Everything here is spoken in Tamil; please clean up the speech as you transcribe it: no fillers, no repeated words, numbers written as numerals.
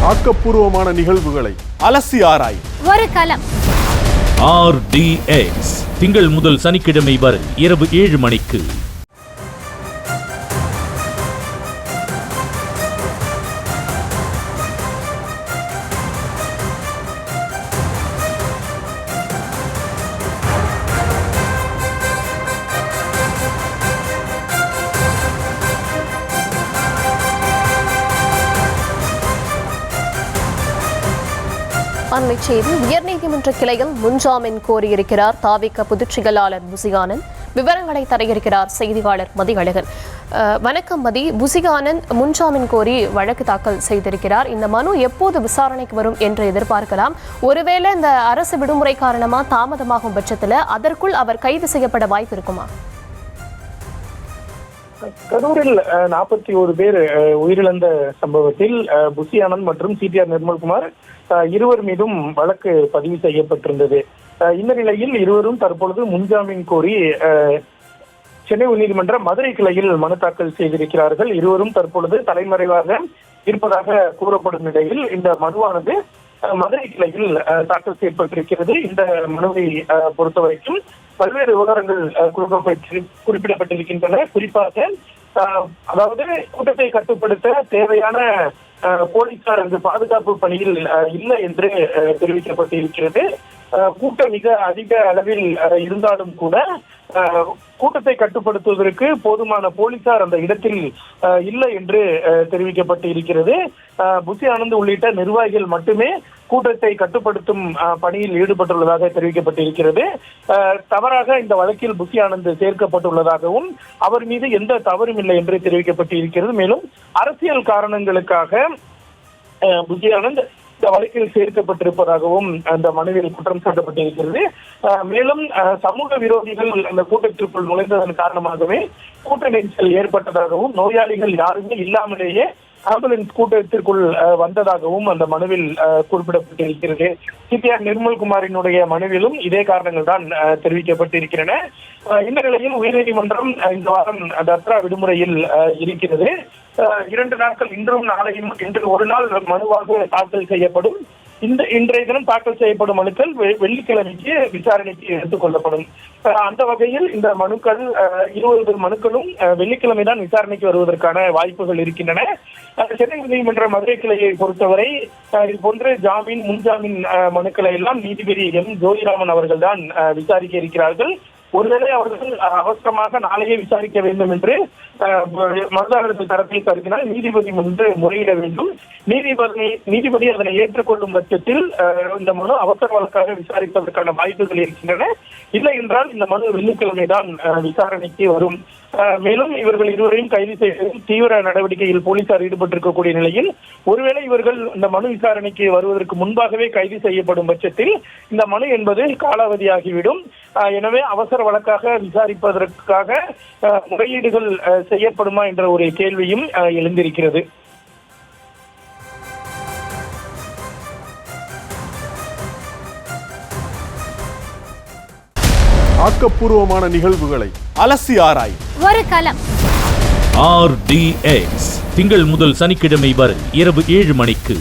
ஆக்கப்பூர்வமான நிகழ்வுகளை அலசி ஆராய் ஒரு களம். RDX திங்கள் முதல் சனிக்கிழமை வரை இரவு 7 மணிக்கு. அண்மை செய்தி. உயர்நீதிமன்ற கிளையில் முன்ஜாமீன் கோரியிருக்கிறார் தாவிக பொதுச் செயலாளர் புசியானந்த். விவரங்களை தர இருக்கிறார் செய்தியாளர் மதியழகன். வணக்கம் மதி. புசியானந்த் முன்ஜாமீன் கோரி வழக்கு தாக்கல் செய்திருக்கிறார். இந்த மனு எப்போது விசாரணைக்கு வரும் என்று எதிர்பார்க்கலாம்? ஒருவேளை இந்த அரசு விடுமுறை காரணமா தாமதமாகும் பட்சத்தில் அதற்குள் அவர் கைது செய்யப்பட வாய்ப்பு இருக்குமா? கரூரில் 41 பேர் உயிரிழந்த சம்பவத்தில் புசியானந்த் மற்றும் CTR நிர்மல்குமார் இருவர் மீதும் வழக்கு பதிவு செய்யப்பட்டிருந்தது. இந்த நிலையில் இருவரும் தற்பொழுது முன்ஜாமீன் கோரி சென்னை உயர்நீதிமன்ற மதுரை கிளையில் மனு தாக்கல் செய்திருக்கிறார்கள். இருவரும் தற்பொழுது தலைமறைவாக இருப்பதாக கூறப்படும் நிலையில் இந்த மனுவானது மதுரை கிளையில் தாக்கல் செய்யப்பட்டிருக்கிறது. இந்த மனுவை பொறுத்த வரைக்கும் பல்வேறு விவகாரங்கள் குறிப்பிடப்பட்டிருக்கின்றன. குறிப்பாக அதாவது கூட்டத்தை கட்டுப்படுத்த தேவையான போலீசார் அங்கு பாதுகாப்பு பணியில் இல்லை என்று தெரிவிக்கப்பட்டிருக்கிறது. கூட்டம் மிக அதிக அளவில் இருந்தாலும் கூட கூட்டத்தை கட்டுப்படுத்துவதற்கு போதுமான போலீசார் அந்த இடத்தில் இல்லை என்று தெரிவிக்கப்பட்டு இருக்கிறது. புசியானந்த் உள்ளிட்ட நிர்வாகிகள் மட்டுமே கூட்டத்தை கட்டுப்படுத்தும் பணியில் ஈடுபட்டுள்ளதாக தெரிவிக்கப்பட்டிருக்கிறது. தவறாக இந்த வழக்கில் புசியானந்த் சேர்க்கப்பட்டுள்ளதாகவும் அவர் மீது எந்த தவறும் இல்லை என்று தெரிவிக்கப்பட்டிருக்கிறது. மேலும் அரசியல் காரணங்களுக்காக புசியானந்த் இந்த வழக்கில் சேர்க்கப்பட்டிருப்பதாகவும் அந்த மனுவில் குற்றம் சாட்டப்பட்டிருக்கிறது. மேலும் சமூக விரோதிகள் அந்த கூட்டத்திற்குள் நுழைந்ததன் காரணமாகவே கூட்ட நெரிசல் ஏற்பட்டதாகவும் நோயாளிகள் யாருமே இல்லாமலேயே ஆம்புலன்ஸ் கூட்டத்திற்குள் வந்ததாகவும் அந்த மனுவில் குறிப்பிடப்பட்டிருக்கிறது. CTR நிர்மல்குமாரினுடைய மனுவிலும் இதே காரணங்கள் தான் தெரிவிக்கப்பட்டிருக்கின்றன. இந்த நிலையில் உயர்நீதிமன்றம் இந்த வாரம் தசரா விடுமுறையில் இருக்கிறது. 2 நாட்கள் இன்றும் நாளையும் இன்று ஒரு நாள் மனுவாக தாக்கல் செய்யப்படும். இன்றைய தினம் தாக்கல் செய்யப்படும் மனுக்கள் வெள்ளிக்கிழமைக்கு விசாரணைக்கு எடுத்துக் கொள்ளப்படும். அந்த வகையில் இந்த மனுக்கள் 20 மனுக்களும் வெள்ளிக்கிழமைதான் விசாரணைக்கு வருவதற்கான வாய்ப்புகள் இருக்கின்றன. சென்னை உயர்நீதிமன்ற மதுரை கிளையை பொறுத்தவரை இது போன்ற ஜாமீன் முன்ஜாமீன் மனுக்களை எல்லாம் நீதிபதி M. ஜோதிராமன் அவர்கள் தான் விசாரிக்க இருக்கிறார்கள். ஒருவேளை அவர்கள் அவசரமாக நாளையே விசாரிக்க வேண்டும் என்று மனுதாரர்கள் தரப்பில் கருதினால் நீதிபதி முன்பு முறையிட வேண்டும். நீதிபதி அதனை ஏற்றுக்கொள்ளும் பட்சத்தில் இந்த மனு அவசர வழக்காக விசாரிப்பதற்கான வாய்ப்புகள் இருக்கின்றன. இல்லை என்றால் இந்த மனு வெள்ளிக்கிழமைதான் விசாரணைக்கு வரும். மேலும் இவர்கள் இருவரையும் கைது செய்வதில் தீவிர நடவடிக்கையில் போலீசார் ஈடுபட்டிருக்கக்கூடிய நிலையில் ஒருவேளை இவர்கள் இந்த மனு விசாரணைக்கு வருவதற்கு முன்பாகவே கைது செய்யப்படும் பட்சத்தில் இந்த மனு என்பது காலாவதியாகிவிடும். எனவே அவசர வழக்காக விசாரிப்பதற்காக முறையீடுகள் செய்யப்படுமா என்ற ஒரு கேள்வியும் எழுந்திருக்கிறது. ஆக்கப்பூர்வமான நிகழ்வுகளை அலசி ஆராய் ஒரு களம். RDX திங்கள் முதல் சனிக்கிழமை வரை இரவு 7 மணிக்கு.